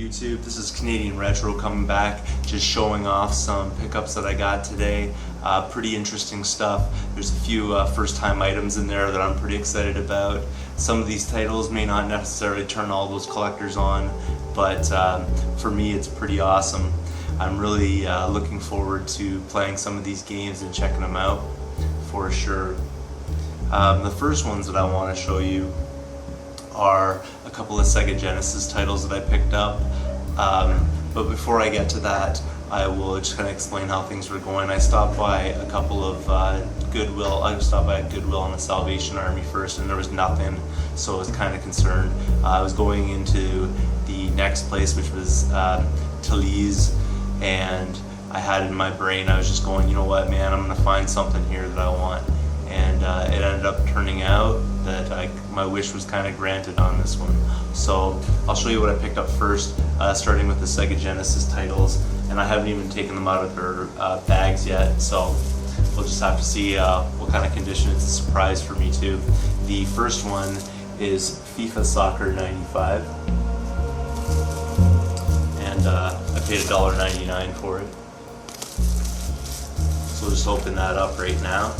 YouTube, this is Canadian Retro coming back, just showing off some pickups that I got today. Pretty interesting stuff. There's a few first-time items in there that I'm pretty excited about. Some of these titles may not necessarily turn all those collectors on, but for me it's pretty awesome. I'm really looking forward to playing some of these games and checking them out for sure. The first ones that I want to show you are a couple of Sega Genesis titles that I picked up. But before I get to that, I will just kind of explain how things were going. I stopped by a couple of Goodwill. I stopped by a Goodwill and the Salvation Army first, and there was nothing, so I was kind of concerned. I was going into the next place, which was Talese, and I had in my brain, I was just going, you know what, man, I'm gonna find something here that I want. And it ended up turning out that my wish was kind of granted on this one. So I'll show you what I picked up first, starting with the Sega Genesis titles, and I haven't even taken them out of their bags yet, so we'll just have to see what kind of condition. It's a surprise for me too. The first one is FIFA Soccer 95, and I paid $1.99 for it. So we'll just open that up right now.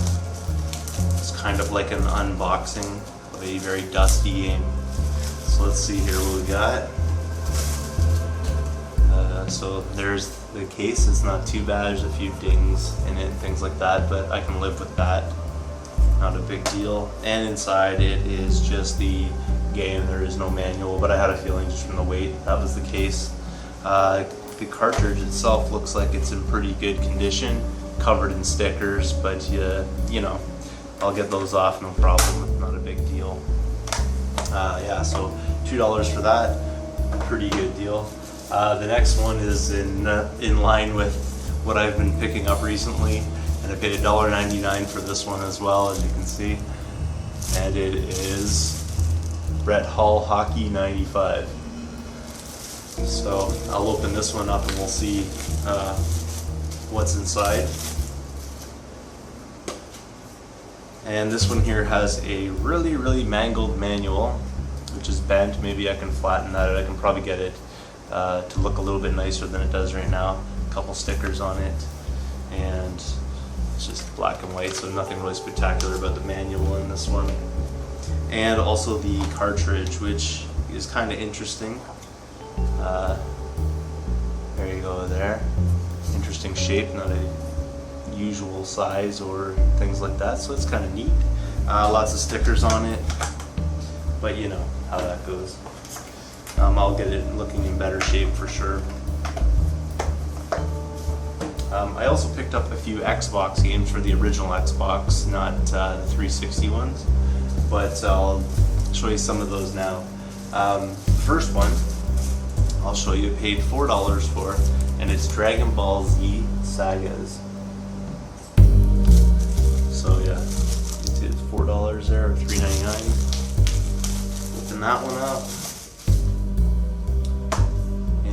It's kind of like an unboxing of a very dusty game. So let's see here what we got. So there's the case. It's not too bad. There's a few dings in it and things like that, but I can live with that. Not a big deal. And inside it is just the game. There is no manual, but I had a feeling just from the weight that was the case. The cartridge itself looks like it's in pretty good condition, covered in stickers, but you know, I'll get those off, no problem, not a big deal. Yeah, so $2 for that, pretty good deal. The next one is in line with what I've been picking up recently, and I paid $1.99 for this one as well, as you can see. And it is Brett Hull Hockey 95. So I'll open this one up and we'll see what's inside. And this one here has a really mangled manual, which is bent. Maybe I can flatten that out. I can probably get it to look a little bit nicer than it does right now. A couple stickers on it, and it's just black and white, so nothing really spectacular about the manual in this one. And also the cartridge, which is kind of interesting. There you go there. Interesting shape, not a usual size or things like that, so it's kind of neat. Lots of stickers on it, but you know how that goes. I'll get it looking in better shape for sure. I also picked up a few Xbox games for the original Xbox, not the 360 ones, but I'll show you some of those now. The first one I'll show you, paid $4 for, and it's Dragon Ball Z Sagas. So yeah, you can see it's $4 there, or $3.99. Open that one up,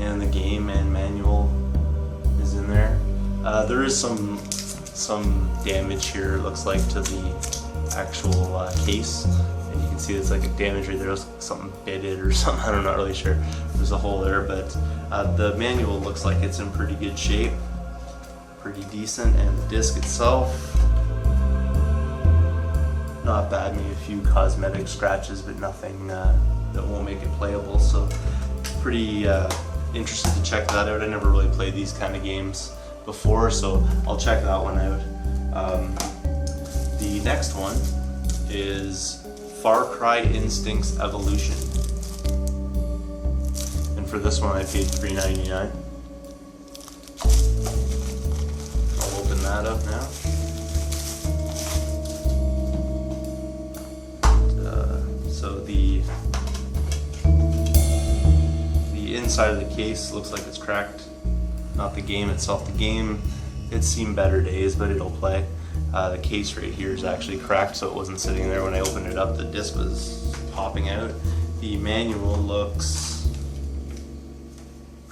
and the game and manual is in there. There is some damage here, it looks like, to the actual case, and you can see it's like a damage right there. There's something bit it or something. I'm not really sure. There's a hole there, but the manual looks like it's in pretty good shape, pretty decent, and the disc itself, not bad. Maybe a few cosmetic scratches, but nothing that won't make it playable. So pretty interested to check that out. I never really played these kind of games before, so I'll check that one out. The next one is Far Cry Instincts Evolution, and for this one I paid $3.99. I'll open that up now. So the inside of the case looks like it's cracked. Not the game itself. The game, it's seen better days, but it'll play. The case right here is actually cracked, so it wasn't sitting there when I opened it up. The disc was popping out. The manual looks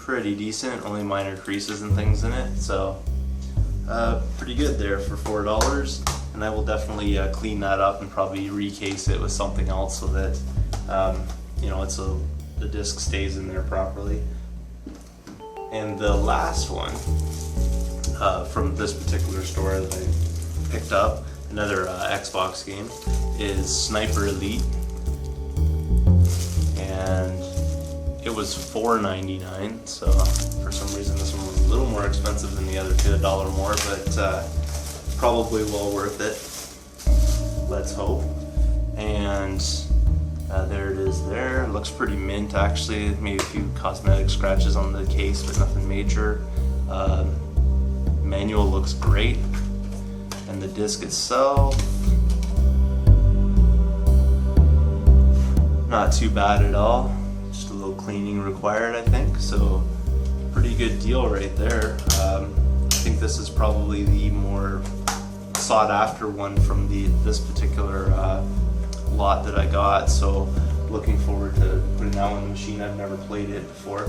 pretty decent, only minor creases and things in it, so pretty good there for $4. And I will definitely clean that up and probably recase it with something else so that you know, the disc stays in there properly. And the last one from this particular store that I picked up, another Xbox game, is Sniper Elite, and it was $4.99. So for some reason this one was a little more expensive than the other two, $1 more, but probably well worth it. Let's hope. And there it is there. It looks pretty mint actually, maybe a few cosmetic scratches on the case, but nothing major. Manual looks great. And the disc itself, not too bad at all. Just a little cleaning required, I think. So pretty good deal right there. I think this is probably the more sought after one from this particular lot that I got, so looking forward to putting that one in the machine. I've never played it before.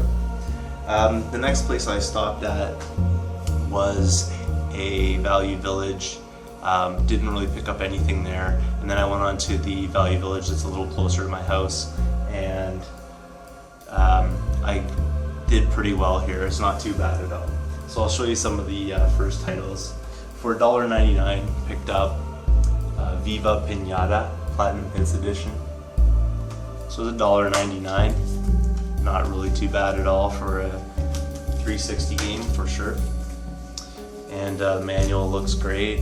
The next place I stopped at was a Value Village. Didn't really pick up anything there, and then I went on to the Value Village that's a little closer to my house, and I did pretty well here. It's not too bad at all. So I'll show you some of the first titles. For $1.99, picked up Viva Pinata Platinum Hits Edition. So it's $1.99. Not really too bad at all for a 360 game for sure. And the manual looks great.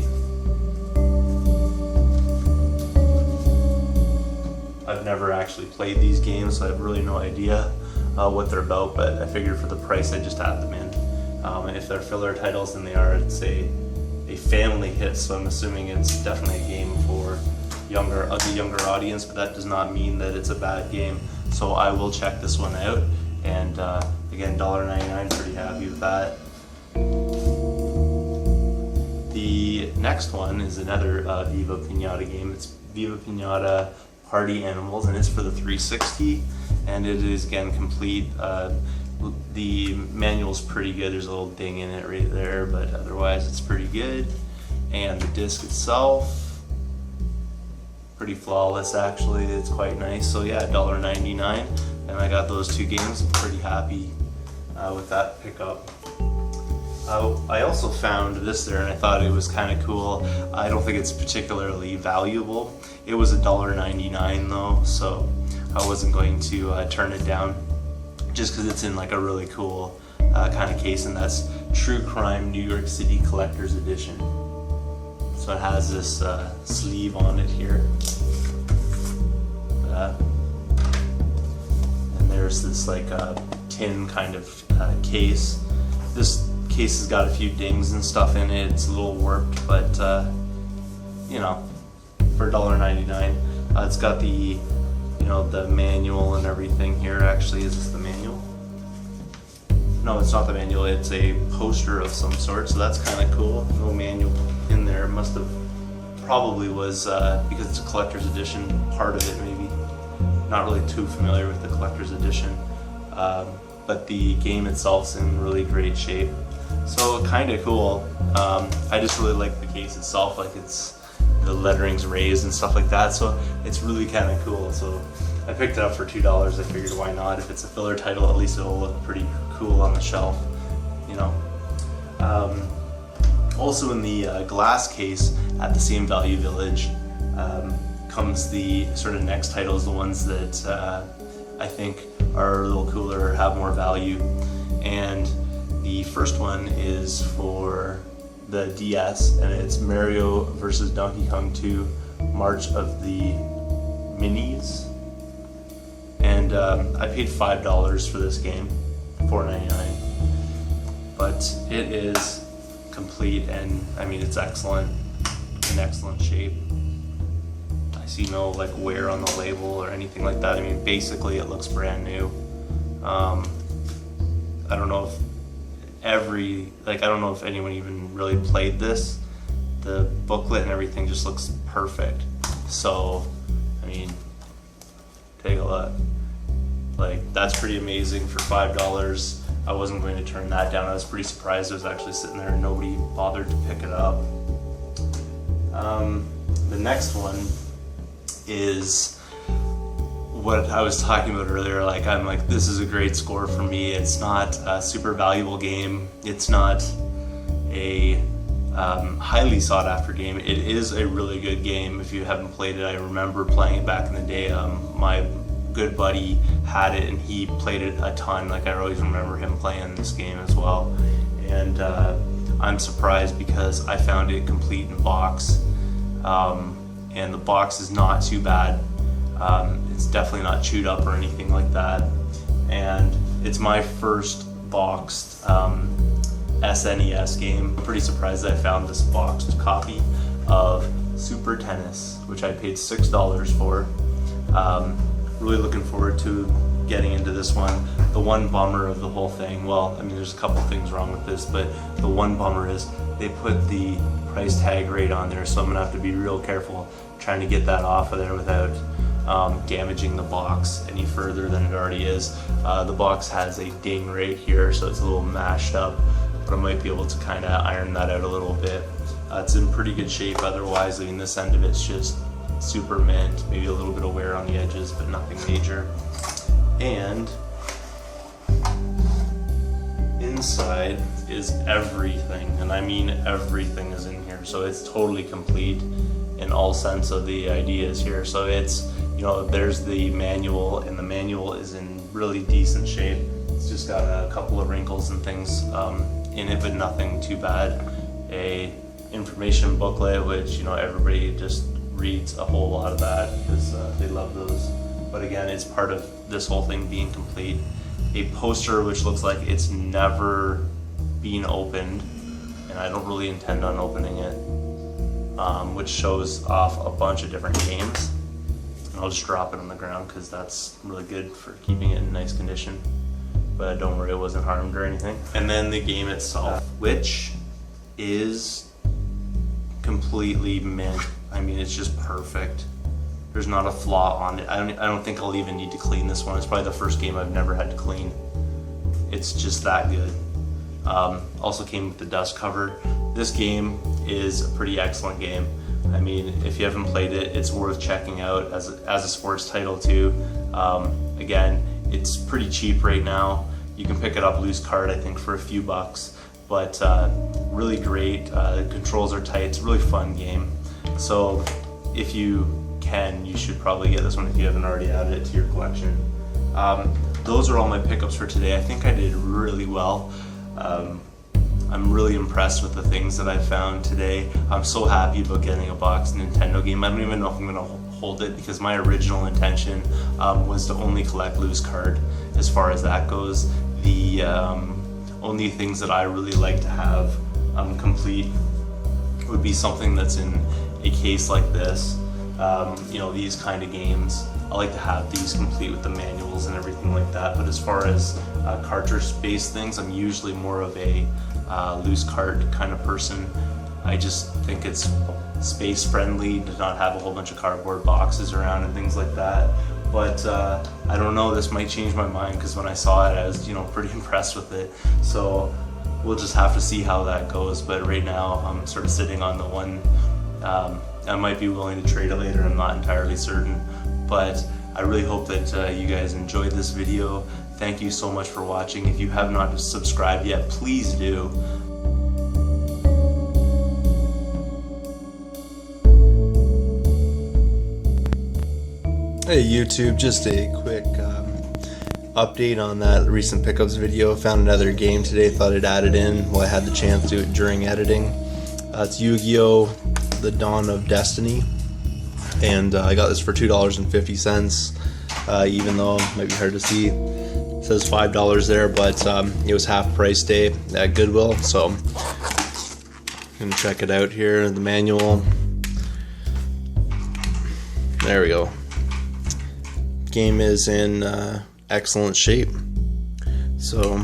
I've never actually played these games, so I have really no idea what they're about, but I figured for the price I just add them in. And if they're filler titles, then they are, it's a family hit, so I'm assuming it's definitely a game for the younger audience, but that does not mean that it's a bad game. So I will check this one out, and again, $1.99, pretty happy with that. The next one is another Viva Pinata game. It's Viva Pinata Party Animals, and it's for the 360, and it is again complete. The manual's pretty good. There's a little ding in it right there, but otherwise it's pretty good. And the disc itself, pretty flawless actually. It's quite nice. So yeah, $1.99, and I got those two games. I'm pretty happy with that pickup. I also found this there, and I thought it was kind of cool. I don't think it's particularly valuable. It was $1.99 though, so I wasn't going to turn it down, just because it's in like a really cool kind of case, and that's True Crime New York City Collector's Edition. So it has this sleeve on it here. And there's this like tin kind of case. This case has got a few dings and stuff in it. It's a little warped, but you know, for $1.99, it's got the the manual and everything here. Actually, is this the manual? No, it's not the manual. It's a poster of some sort, so that's kind of cool. No manual in there. Must have probably was because it's a collector's edition. Part of it maybe. Not really too familiar with the collector's edition, but the game itself's in really great shape. So kind of cool. I just really like the case itself. Like the lettering's raised and stuff like that. So it's really kind of cool. So I picked it up for $2. I figured why not? If it's a filler title, at least it'll look pretty cool on the shelf, you know. Also in the glass case at the same Value Village comes the sort of next titles, the ones that I think are a little cooler or have more value. And the first one is for the DS, and it's Mario vs. Donkey Kong 2 March of the Minis. And I paid $5 for this game, $4.99. But it is complete, and I mean it's excellent, in excellent shape. I see no like wear on the label or anything like that. I mean basically it looks brand new. I don't know if anyone even really played this. The booklet and everything just looks perfect. So I mean, take a look. Like that's pretty amazing for $5. I wasn't going to turn that down. I was pretty surprised it was actually sitting there and nobody bothered to pick it up. The next one is what I was talking about earlier. Like, I'm like, this is a great score for me. It's not a super valuable game. It's not a highly sought after game. It is a really good game. If you haven't played it, I remember playing it back in the day. My good buddy had it and he played it a ton. Like, I always remember him playing this game as well. And I'm surprised because I found it complete in box. And the box is not too bad. It's definitely not chewed up or anything like that. And it's my first boxed SNES game. I'm pretty surprised that I found this boxed copy of Super Tennis, which I paid $6 for. Really looking forward to getting into this one. The one bummer of the whole thing, well, I mean, there's a couple things wrong with this, but the one bummer is they put the price tag rate on there, so I'm gonna have to be real careful trying to get that off of there without damaging the box any further than it already is. The box has a ding right here, so it's a little mashed up, but I might be able to kind of iron that out a little bit. It's in pretty good shape otherwise. I mean, this end of it's just super mint, maybe a little bit of wear on the edges, but nothing major. And inside is everything, and I mean everything is in here, so it's totally complete in all sense of the ideas here. So it's, you know, there's the manual, and the manual is in really decent shape. It's just got a couple of wrinkles and things in it, but nothing too bad. A information booklet, which, you know, everybody just reads a whole lot of that because they love those. But again, it's part of this whole thing being complete. A poster which looks like it's never been opened, and I don't really intend on opening it, which shows off a bunch of different games. And I'll just drop it on the ground because that's really good for keeping it in nice condition. But don't worry, it wasn't harmed or anything. And then the game itself, which is completely mint. I mean, it's just perfect. There's not a flaw on it. I don't think I'll even need to clean this one. It's probably the first game I've never had to clean. It's just that good. Also came with the dust cover. This game is a pretty excellent game. I mean, if you haven't played it, it's worth checking out as a sports title too. Again, it's pretty cheap right now. You can pick it up loose card, I think, for a few bucks, but really great. The controls are tight. It's a really fun game. So if you can, you should probably get this one if you haven't already added it to your collection. Those are all my pickups for today. I think I did really well. I'm really impressed with the things that I found today. I'm so happy about getting a boxed Nintendo game. I don't even know if I'm gonna hold it because my original intention was to only collect loose card as far as that goes. The only things that I really like to have complete would be something that's in a case like this. You know, these kind of games, I like to have these complete with the manuals and everything like that. But as far as cartridge-based things, I'm usually more of a loose card kind of person. I just think it's space friendly to not have a whole bunch of cardboard boxes around and things like that. But I don't know, this might change my mind because when I saw it, I was, you know, pretty impressed with it. So we'll just have to see how that goes. But right now, I'm sort of sitting on the one. I might be willing to trade it later, I'm not entirely certain. But I really hope that you guys enjoyed this video. Thank you so much for watching. If you have not subscribed yet, please do. Hey YouTube, just a quick update on that recent pickups video. Found another game today, thought I'd add it in while I had the chance to do it during editing. It's Yu-Gi-Oh! The Dawn of Destiny, and I got this for $2.50, even though it might be hard to see. It says $5 there, but it was half price day at Goodwill, so I'm gonna check it out here. The manual, there we go. Game is in excellent shape, so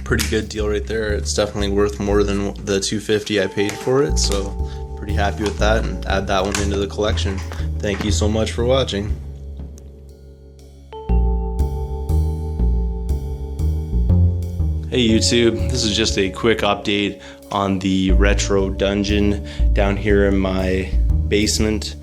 pretty good deal right there. It's definitely worth more than the $2.50 I paid for it, so pretty happy with that, and add that one into the collection. Thank you so much for watching. Hey YouTube, this is just a quick update on the retro dungeon down here in my basement.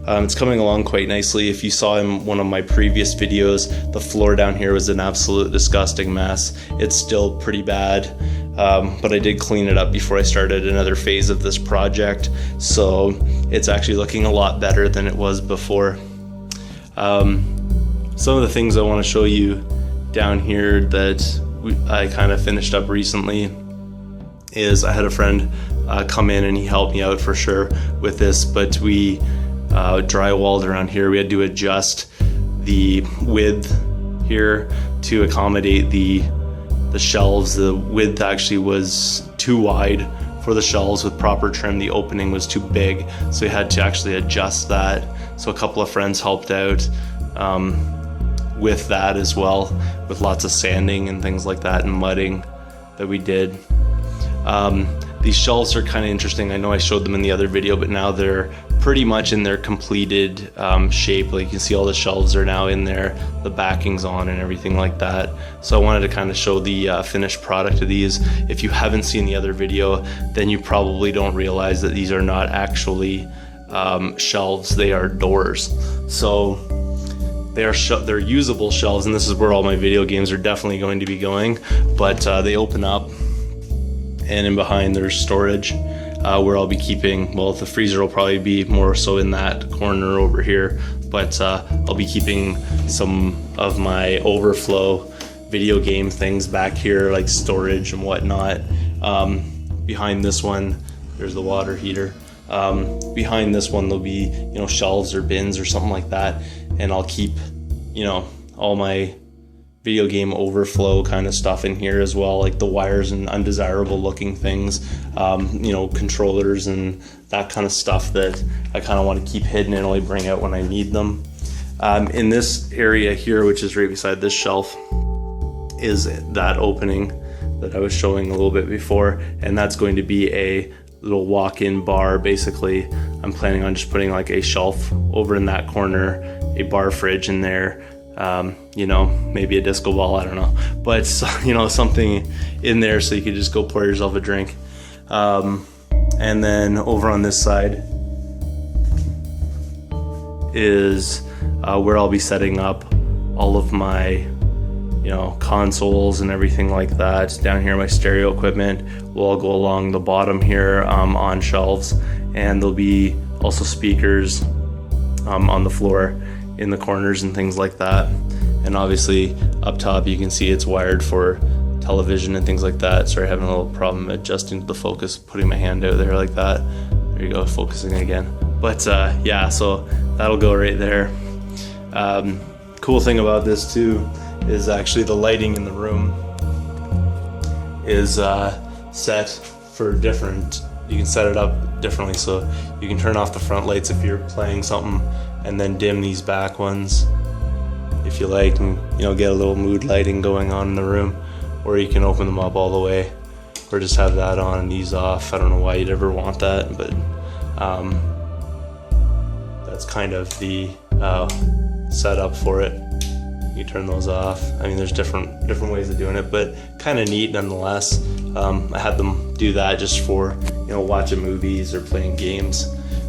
It's coming along quite nicely. If you saw in one of my previous videos, the floor down here was an absolute disgusting mess. It's still pretty bad, but I did clean it up before I started another phase of this project, so it's actually looking a lot better than it was before. Some of the things I want to show you down here that I kind of finished up recently is I had a friend come in and he helped me out for sure with this, but we drywalled around here. We had to adjust the width here to accommodate the shelves. The width actually was too wide for the shelves with proper trim. The opening was too big, so we had to actually adjust that. So a couple of friends helped out with that as well, with lots of sanding and things like that and mudding that we did. These shelves are kind of interesting. I know I showed them in the other video, but now they're pretty much in their completed shape. Like you can see all the shelves are now in there, the backing's on and everything like that. So I wanted to kind of show the finished product of these. If you haven't seen the other video, then you probably don't realize that these are not actually shelves, they are doors. So they're usable shelves, and this is where all my video games are definitely going to be going, but they open up, and in behind there's storage where I'll be keeping, well, the freezer will probably be more so in that corner over here, but I'll be keeping some of my overflow video game things back here, like storage and whatnot. Behind this one there's the water heater. Behind this one there'll be, you know, shelves or bins or something like that, and I'll keep, you know, all my video game overflow kind of stuff in here as well, like the wires and undesirable looking things, you know, controllers and that kind of stuff that I kind of want to keep hidden and only bring out when I need them. In this area here, which is right beside this shelf, is that opening that I was showing a little bit before, and that's going to be a little walk-in bar. Basically, I'm planning on just putting like a shelf over in that corner, a bar fridge in there, you know, maybe a disco ball, I don't know, but you know, something in there so you could just go pour yourself a drink. And then over on this side is where I'll be setting up all of my, you know, consoles and everything like that. Down here, my stereo equipment will all go along the bottom here on shelves, and there'll be also speakers on the floor in the corners and things like that. And obviously up top you can see it's wired for television and things like that. Sorry, having a little problem adjusting to the focus, putting my hand out there like that. There you go, focusing again. But yeah, so that'll go right there. Cool thing about this too is actually the lighting in the room is set for different, you can set it up differently, so you can turn off the front lights if you're playing something and then dim these back ones if you like, and you know, get a little mood lighting going on in the room, or you can open them up all the way or just have that on and these off. I don't know why you'd ever want that, but that's kind of the setup for it. You turn those off. I mean, there's different ways of doing it, but kind of neat nonetheless. I had them do that just for, you know, watching movies or playing games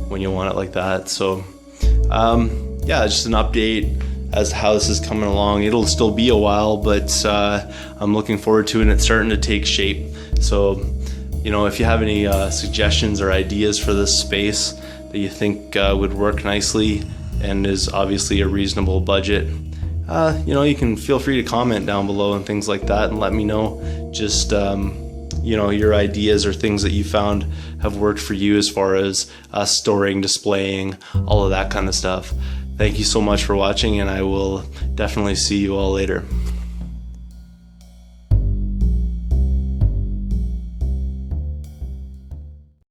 when you want it like that. So yeah, just an update as to how this is coming along. It'll still be a while, but I'm looking forward to it, and it's starting to take shape. So, you know, if you have any suggestions or ideas for this space that you think would work nicely and is obviously a reasonable budget, you know, you can feel free to comment down below and things like that, and let me know just you know, your ideas or things that you found have worked for you as far as storing, displaying, all of that kind of stuff. Thank you so much for watching, and I will definitely see you all later.